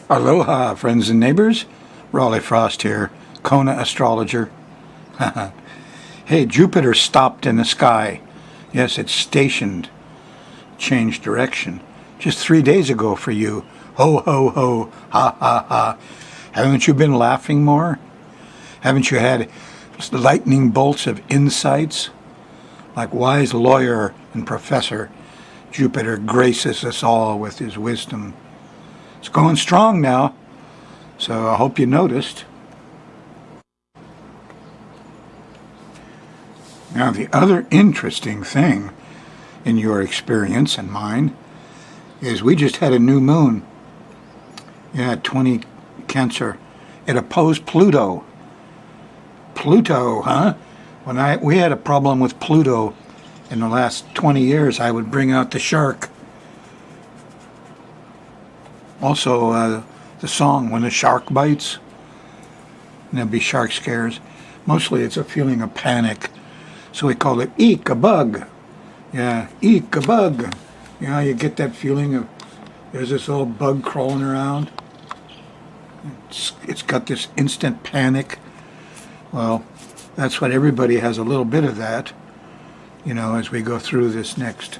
Aloha, friends and neighbors. Raleigh Frost here, Kona astrologer. Hey, Jupiter stopped in the sky. Yes, it's stationed. Changed direction. Just 3 days ago for you. Ho, ho, ho. Ha, ha, ha. Haven't you been laughing more? Haven't you had lightning bolts of insights? Like wise lawyer and professor, Jupiter graces us all with his wisdom. It's going strong now, so I hope you noticed. Now, the other interesting thing in your experience and mine is we just had a new moon. Yeah, 20 Cancer. It opposed Pluto. Pluto, huh? We had a problem with Pluto in the last 20 years, I would bring out the shark. Also, the song, When the Shark Bites, and there'll be shark scares. Mostly it's a feeling of panic. So we call it eek, a bug. Yeah, eek, a bug. You know, you get that feeling of there's this little bug crawling around. It's got this instant panic. Well, that's what everybody has a little bit of that, you know, as we go through this next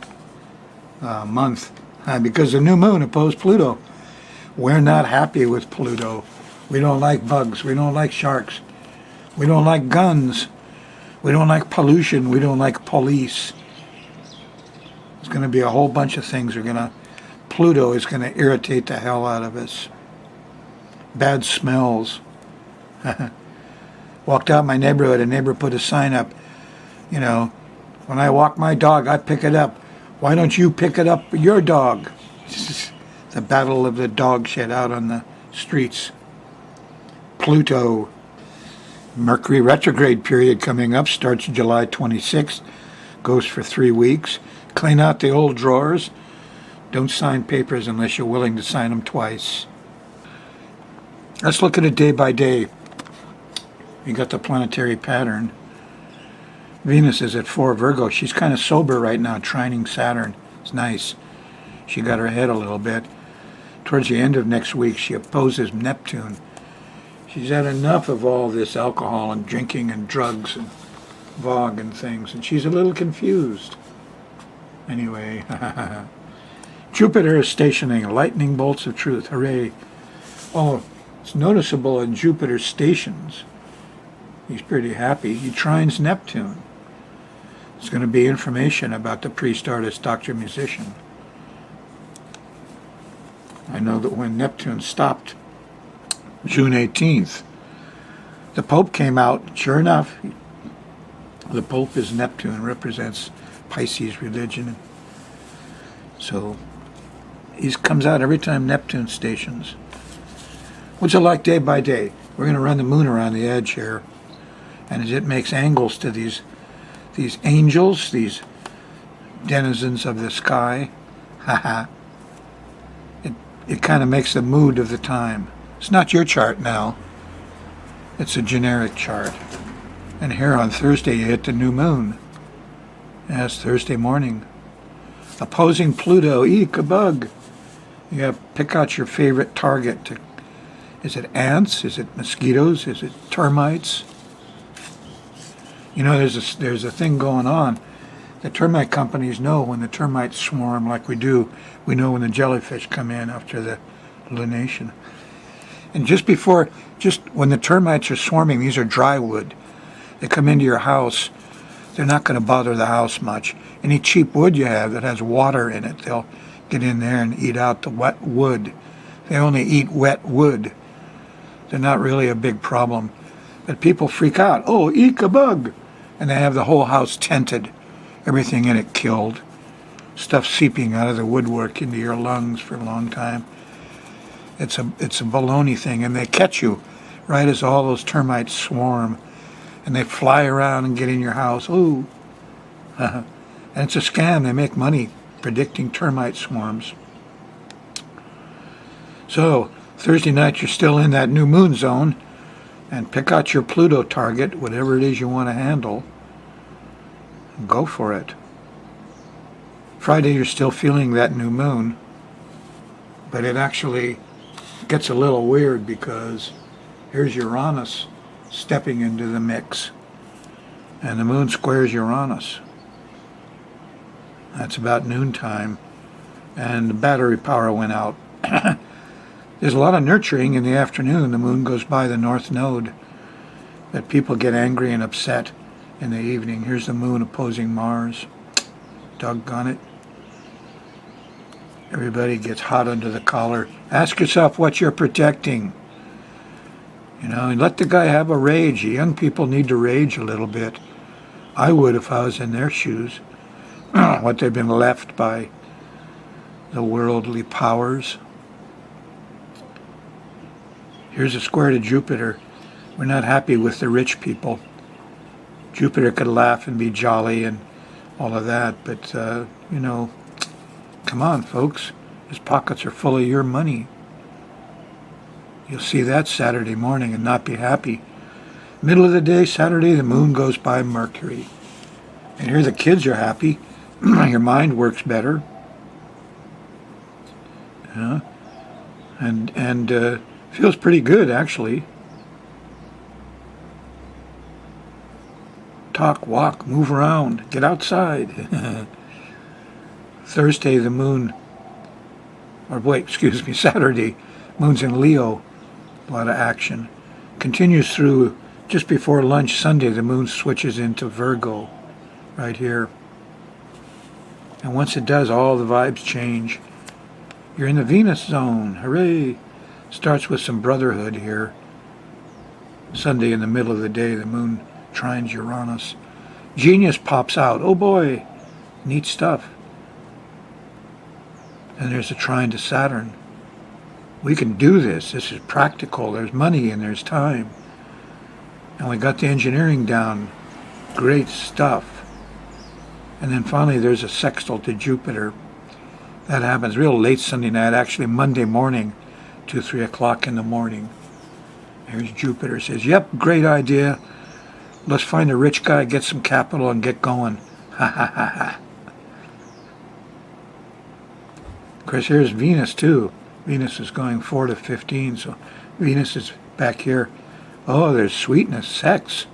month. Because the new moon opposed Pluto. We're not happy with Pluto. We don't like bugs. We don't like sharks. We don't like guns. We don't like pollution. We don't like police. There's going to be a whole bunch of things. Pluto is going to irritate the hell out of us. Bad smells. Walked out my neighborhood. A neighbor put a sign up. You know, when I walk my dog, I pick it up. Why don't you pick it up, your dog? The battle of the dog shit out on the streets. Pluto. Mercury retrograde period coming up. Starts July 26th. Goes for 3 weeks. Clean out the old drawers. Don't sign papers unless you're willing to sign them twice. Let's look at it day by day. You got the planetary pattern. Venus is at 4 Virgo. She's kind of sober right now, trining Saturn. It's nice. She got her head a little bit. Towards the end of next week, she opposes Neptune. She's had enough of all this alcohol and drinking and drugs and vogue and things, and she's a little confused. Anyway, Jupiter is stationing lightning bolts of truth. Hooray. Oh, it's noticeable in Jupiter's stations. He's pretty happy. He trines Neptune. It's going to be information about the priest, artist, doctor, musician. I know that when Neptune stopped, June 18th, the Pope came out. Sure enough, the Pope is Neptune, represents Pisces religion. So he comes out every time Neptune stations. What's it like day by day? We're going to run the moon around the edge here. And as it makes angles to these angels, these denizens of the sky, it kind of makes the mood of the time. It's not your chart now. It's a generic chart. And here on Thursday you hit the new moon. Yes, Thursday morning. Opposing Pluto, eek, a bug. You have to pick out your favorite target. Is it ants? Is it mosquitoes? Is it termites? You know, there's a thing going on. The termite companies know when the termites swarm like we do. We know when the jellyfish come in after the lunation. And just when the termites are swarming, these are dry wood. They come into your house. They're not going to bother the house much. Any cheap wood you have that has water in it, they'll get in there and eat out the wet wood. They only eat wet wood. They're not really a big problem. But people freak out. Oh, eek, a bug. And they have the whole house tented. Everything in it killed. Stuff seeping out of the woodwork into your lungs for a long time. It's a baloney thing. And they catch you right as all those termites swarm. And they fly around and get in your house. Ooh. And it's a scam. They make money predicting termite swarms. So, Thursday night you're still in that new moon zone. And pick out your Pluto target, whatever it is you want to handle. And go for it. Friday you're still feeling that new moon. But it actually It gets a little weird because here's Uranus stepping into the mix, and the moon squares Uranus. That's about noontime, and the battery power went out. There's a lot of nurturing in the afternoon. The moon goes by the north node, that people get angry and upset in the evening. Here's the moon opposing Mars. Doggone it. Everybody gets hot under the collar. Ask yourself what you're protecting. You know, and let the guy have a rage. Young people need to rage a little bit. I would if I was in their shoes. What they've been left by the worldly powers. Here's a square to Jupiter. We're not happy with the rich people. Jupiter could laugh and be jolly and all of that, but, you know, come on, folks. His pockets are full of your money. You'll see that Saturday morning and not be happy. Middle of the day, Saturday, the moon goes by Mercury. And here the kids are happy. Your mind works better. Yeah. And feels pretty good, actually. Talk, walk, move around, get outside. Thursday, the moon, Saturday, moon's in Leo, a lot of action. Continues through just before lunch. Sunday, the moon switches into Virgo, right here. And once it does, all the vibes change. You're in the Venus zone, hooray! Starts with some brotherhood here. Sunday in the middle of the day, the moon trines Uranus. Genius pops out. Oh boy, neat stuff. And there's a trine to Saturn. We can do this. This is practical. There's money and there's time. And we got the engineering down. Great stuff. And then finally there's a sextile to Jupiter. That happens real late Sunday night, actually Monday morning, 2-3 o'clock in the morning. Here's Jupiter. Says, yep, great idea. Let's find a rich guy, get some capital, and get going. Ha ha ha ha. Of course, here's Venus, too. Venus is going 4 to 15, so Venus is back here. Oh, there's sweetness, sex,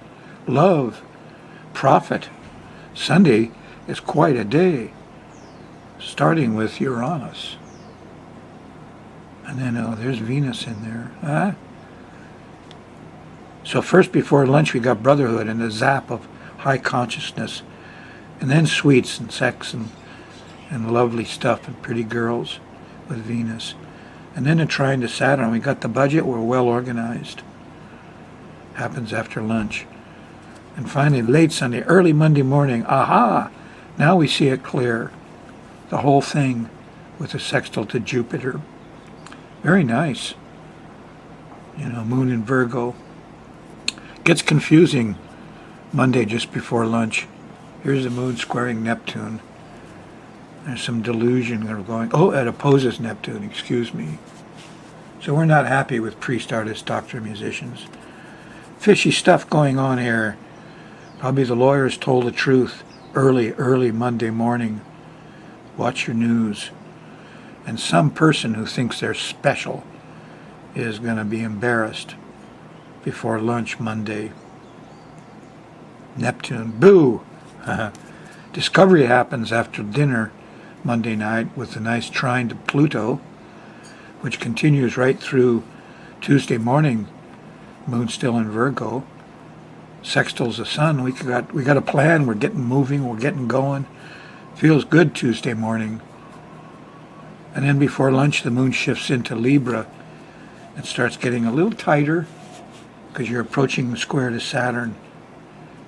love, profit. Sunday is quite a day, starting with Uranus. And then, oh, there's Venus in there. Huh? So first, before lunch, we got brotherhood and the zap of high consciousness. And then sweets and sex and lovely stuff and pretty girls with Venus. And then a trine to Saturn. We got the budget. We're well organized. Happens after lunch. And finally, late Sunday, early Monday morning. Aha! Now we see it clear. The whole thing with a sextile to Jupiter. Very nice. You know, moon in Virgo. Gets confusing Monday just before lunch. Here's the moon squaring Neptune. There's some delusion going. Oh, it opposes Neptune, excuse me. So we're not happy with priest, artist, doctor, musicians. Fishy stuff going on here. Probably the lawyers told the truth early Monday morning. Watch your news. And some person who thinks they're special is going to be embarrassed before lunch Monday. Neptune, boo! Discovery happens after dinner Monday night with a nice trine to Pluto, which continues right through Tuesday morning. Moon still in Virgo. Sextiles the sun. We got a plan. We're getting moving. We're getting going. Feels good Tuesday morning. And then before lunch, the moon shifts into Libra. It starts getting a little tighter because you're approaching the square to Saturn.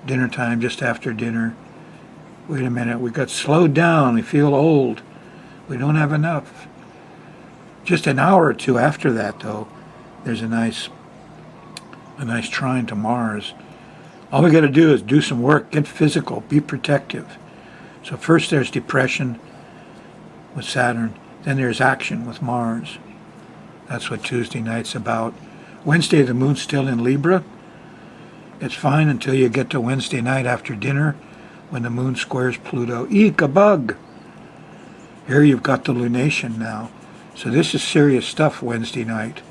Dinner time, just after dinner. Wait a minute, we got slowed down. We feel old. We don't have enough. Just an hour or two after that, though, there's a nice trine to Mars. All we got to do is do some work, get physical, be protective. So first there's depression with Saturn, then there's action with Mars. That's what Tuesday night's about. Wednesday, the moon's still in Libra. It's fine until you get to Wednesday night after dinner when the moon squares Pluto. Eek, a bug! Here you've got the lunation now. So this is serious stuff Wednesday night.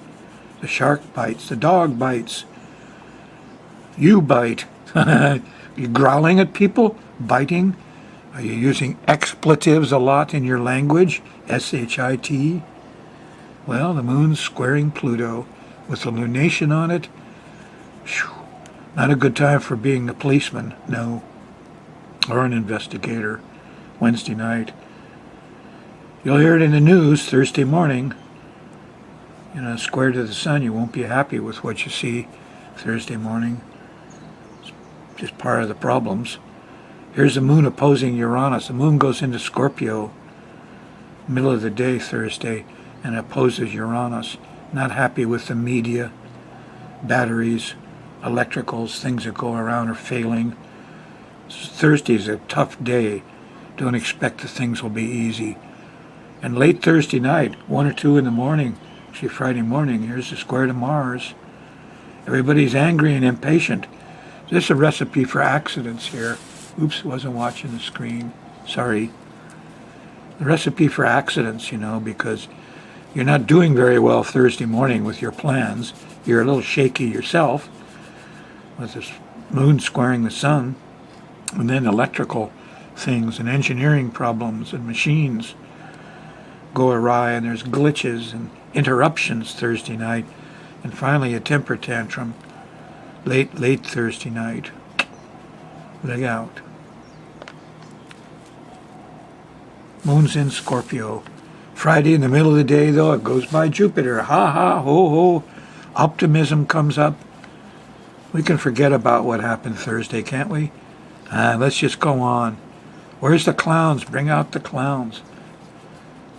The shark bites, the dog bites, you bite. You growling at people? Biting? Are you using expletives a lot in your language? S-H-I-T? Well, the moon's squaring Pluto with the lunation on it. Whew. Not a good time for being a policeman, no. Or an investigator. Wednesday night. You'll hear it in the news Thursday morning. Square to the sun, you won't be happy with what you see Thursday morning. It's just part of the problems. Here's the moon opposing Uranus. The moon goes into Scorpio, middle of the day Thursday, and opposes Uranus. Not happy with the media, batteries, electricals, things that go around are failing. Thursday's a tough day. Don't expect that things will be easy. And late Thursday night, 1 or 2 in the morning, actually Friday morning, here's the square to Mars. Everybody's angry and impatient. This is a recipe for accidents here. Oops, wasn't watching the screen. Sorry. The recipe for accidents, because you're not doing very well Thursday morning with your plans. You're a little shaky yourself with this moon squaring the sun. And then electrical things and engineering problems and machines go awry, and there's glitches and interruptions Thursday night, and finally a temper tantrum late Thursday night. Look out. Moon's in Scorpio. Friday in the middle of the day, though, it goes by Jupiter. Ha ha, ho ho. Optimism comes up. We can forget about what happened Thursday, can't we? Let's just go on. Where's the clowns? Bring out the clowns.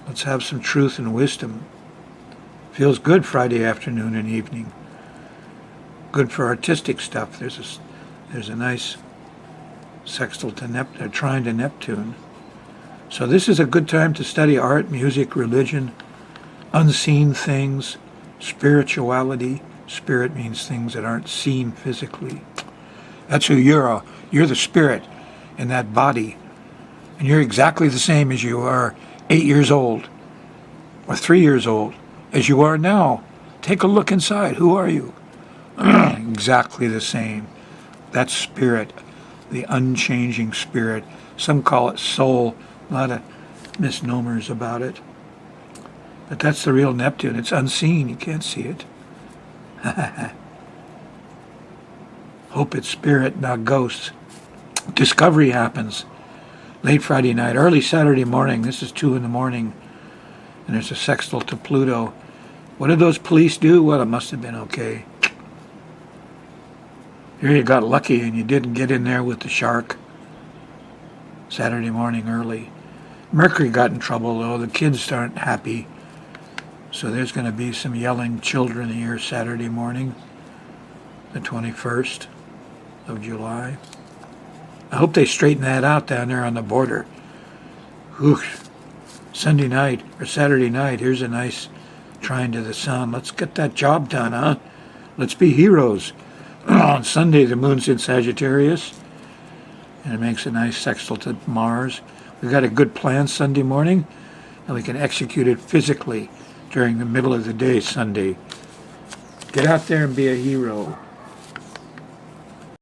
Let's have some truth and wisdom. Feels good Friday afternoon and evening. Good for artistic stuff. There's a nice sextile to trine to Neptune. So this is a good time to study art, music, religion, unseen things, spirituality. Spirit means things that aren't seen physically. That's who you are. You're the spirit in that body. And you're exactly the same as you are 8 years old or 3 years old as you are now. Take a look inside. Who are you? Exactly the same. That's spirit, the unchanging spirit. Some call it soul. A lot of misnomers about it. But that's the real Neptune. It's unseen. You can't see it. Hope it's spirit, not ghosts. Discovery happens late Friday night, early Saturday morning. This is 2 in the morning, and there's a sextile to Pluto. What did those police do? Well, it must have been okay. Here you got lucky and you didn't get in there with the shark. Saturday morning early. Mercury got in trouble, though. The kids aren't happy. So there's going to be some yelling children here Saturday morning, the 21st of July. I hope they straighten that out down there on the border. Whoosh. Sunday night or Saturday night, here's a nice trine to the sun. Let's get that job done, huh? Let's be heroes. On Sunday, the moon's in Sagittarius, and it makes a nice sextile to Mars. We've got a good plan Sunday morning, and we can execute it physically during the middle of the day Sunday. Get out there and be a hero.